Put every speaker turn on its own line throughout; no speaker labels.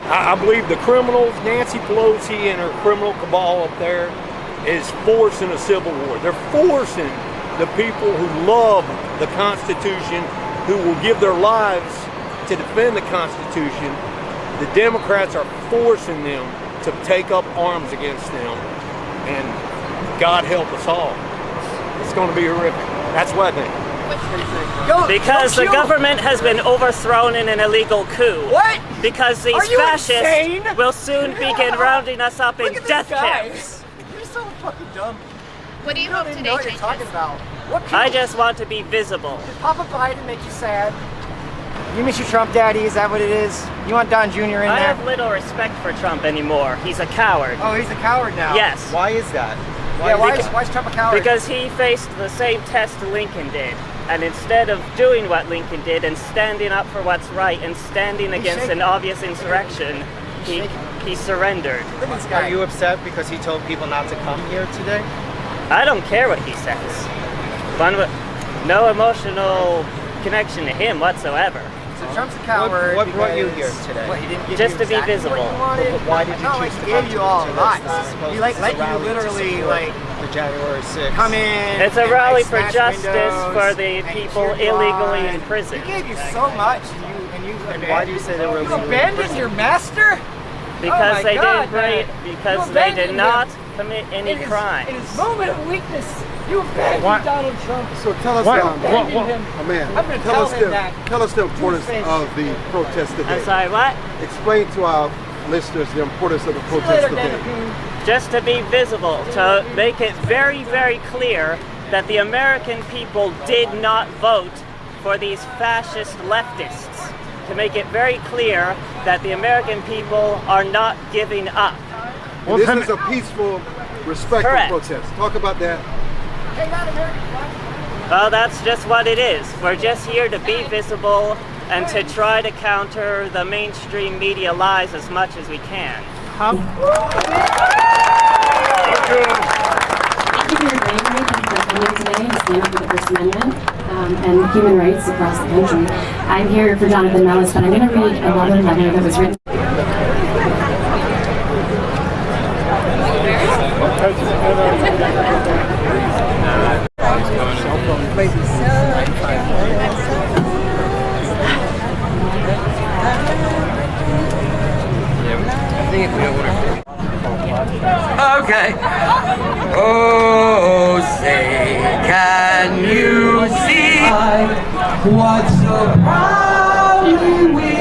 I believe the criminals, Nancy Pelosi and her criminal cabal up there, is forcing a civil war. They're forcing the people who love the Constitution, who will give their lives to defend the Constitution. The Democrats are forcing them to take up arms against them, and God help us all. It's going to be horrific. That's what I think.
Because the government has been overthrown in an illegal coup.
What?
Because these fascists will soon begin rounding us up in death camps.
You're so fucking dumb.
What do you hope today
know what you're talking about. What
I just want to be visible.
Did Papa Biden make you sad? You miss your Trump daddy, is that what it is? You want Don Jr. in there?
I have little respect for Trump anymore. He's a coward.
Oh, he's a coward now?
Yes.
Why is that? Why is Trump a coward?
Because he faced the same test Lincoln did. And instead of doing what Lincoln did and standing up for what's right and standing against an obvious insurrection, he surrendered.
Are you upset because he told people not to come here today?
I don't care what he says. No emotional connection to him whatsoever.
So Trump's a coward.
What brought you here today?
What, he didn't give
just
you
to be visible.
What you wanted?
Why did you choose to come
gave you all
to
lots.
this?
He let you literally
the January 6th.
come in.
It's a rally for justice
windows,
for the people illegally in prison.
He gave you so much, and you
why do you say they were
you abandoned your master?
Because they did not commit any crimes.
In his moment of weakness, you abandoned Donald Trump.
So tell us, tell us the importance of the protest today.
I'm sorry, what?
Explain to our listeners the importance of the protest today.
Just to be visible, to make it very, very clear that the American people did not vote for these fascist leftists. To make it very clear that the American people are not giving up.
And this is a peaceful, respectful protest. Talk about that.
Well, that's just what it is. We're just here to be visible and to try to counter the mainstream media lies as much as we can.
Thank you for your bravery for coming today to stand up for the First Amendment and human rights across the country. I'm here for Jonathan Mellis, but I'm going to read another letter that was written.
Okay. Oh, say, can you see what so proudly we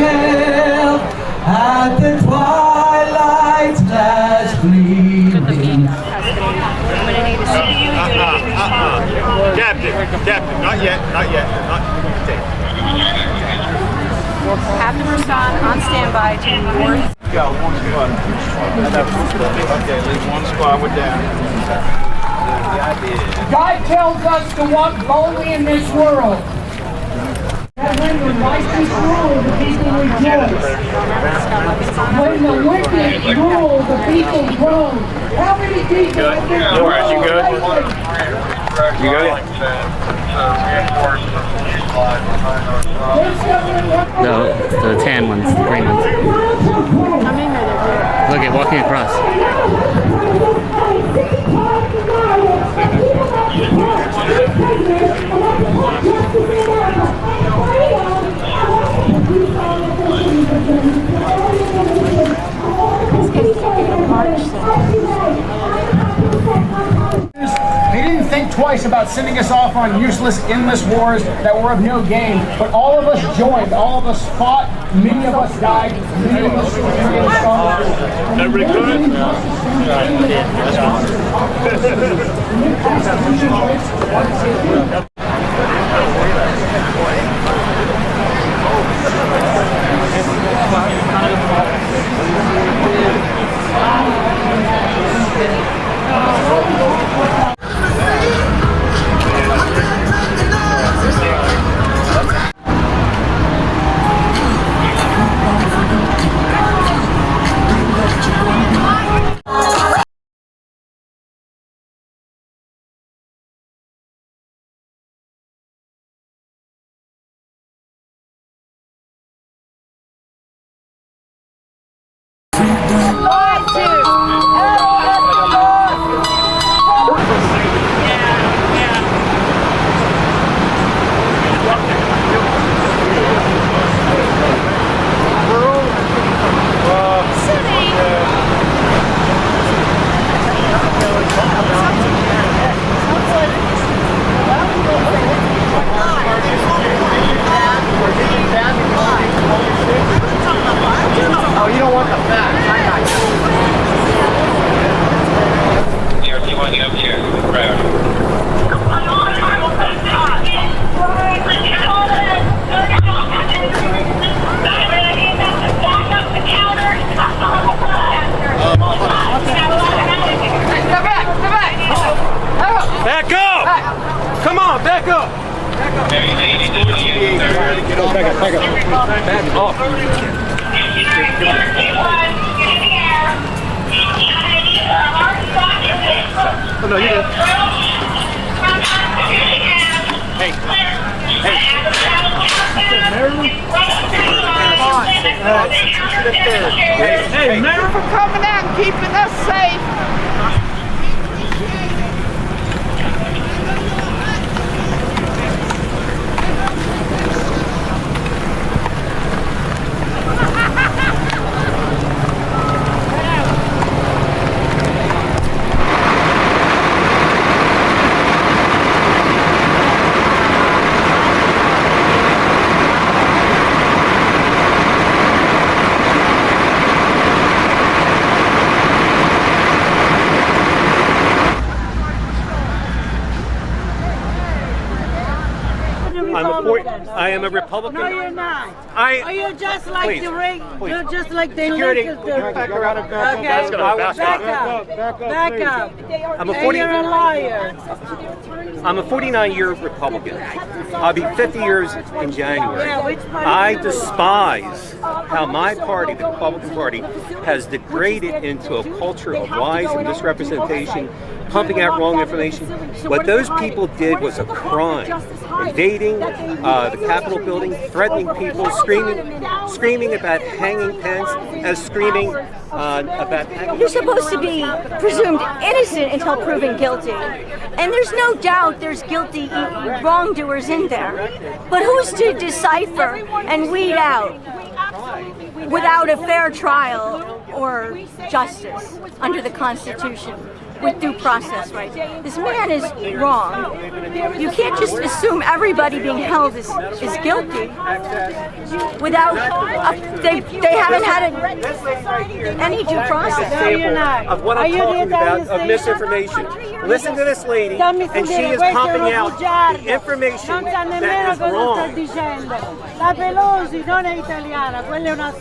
hailed at the twilight's last gleaming?
Captain, not yet.
Captain Rashawn on standby to north.
Got one squad. Okay, leave one squad with down.
God tells us to walk boldly in this world. That when the righteous rule, the people rejoice. When the wicked rule, the people groan. How many people have been
Laura, you good? You good?
The tan ones, the green ones. Look at walking across.
They didn't think twice about sending us off on useless, endless wars that were of no gain. But all of us joined, all of us fought, many of us died, many of us were
Every good? Back off.
Oh, no, you're good.
Hey.
Hey, Mayor, for coming out and keeping us safe.
I am a Republican.
No, you're not.
Are
you just like the ring? You're just like the
Security.
Back around and back up.
Back up.
I'm a
You're a liar.
I'm a 49-year Republican. I'll be 50 years in January. I despise how my party, the Republican Party, has degraded into a culture of lies and misrepresentation, pumping out wrong information. What those people did was a crime. Invading the Capitol building, threatening people, screaming about hanging Pence, and screaming about hanging.
You're supposed to be presumed innocent until proven guilty. And there's no doubt there's guilty wrongdoers in there. But who's to decipher and weed out without a fair trial or justice under the Constitution? With due process, right? This man is wrong. You can't just assume everybody being held is guilty without they haven't had any due process.
Of what I'm talking about, of misinformation. Listen to this lady, and she is pumping out the information that is wrong.
La Pelosi non è italiana, quella è una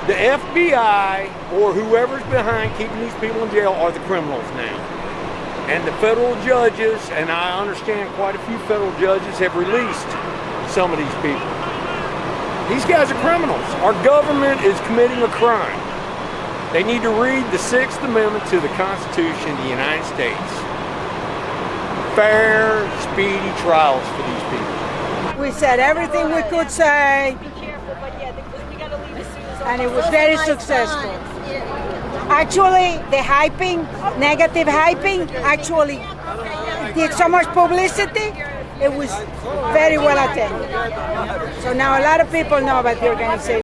The FBI or whoever's behind keeping these people in jail are the criminals now. And the federal judges, and I understand quite a few federal judges have released some of these people. These guys are criminals. Our government is committing a crime. They need to read the 6th Amendment to the Constitution of the United States. Fair, speedy trials for these people.
We said everything we could say, and it was very successful. Actually, the hyping, negative hyping, actually did so much publicity, it was very well attended. So now a lot of people know about the organization.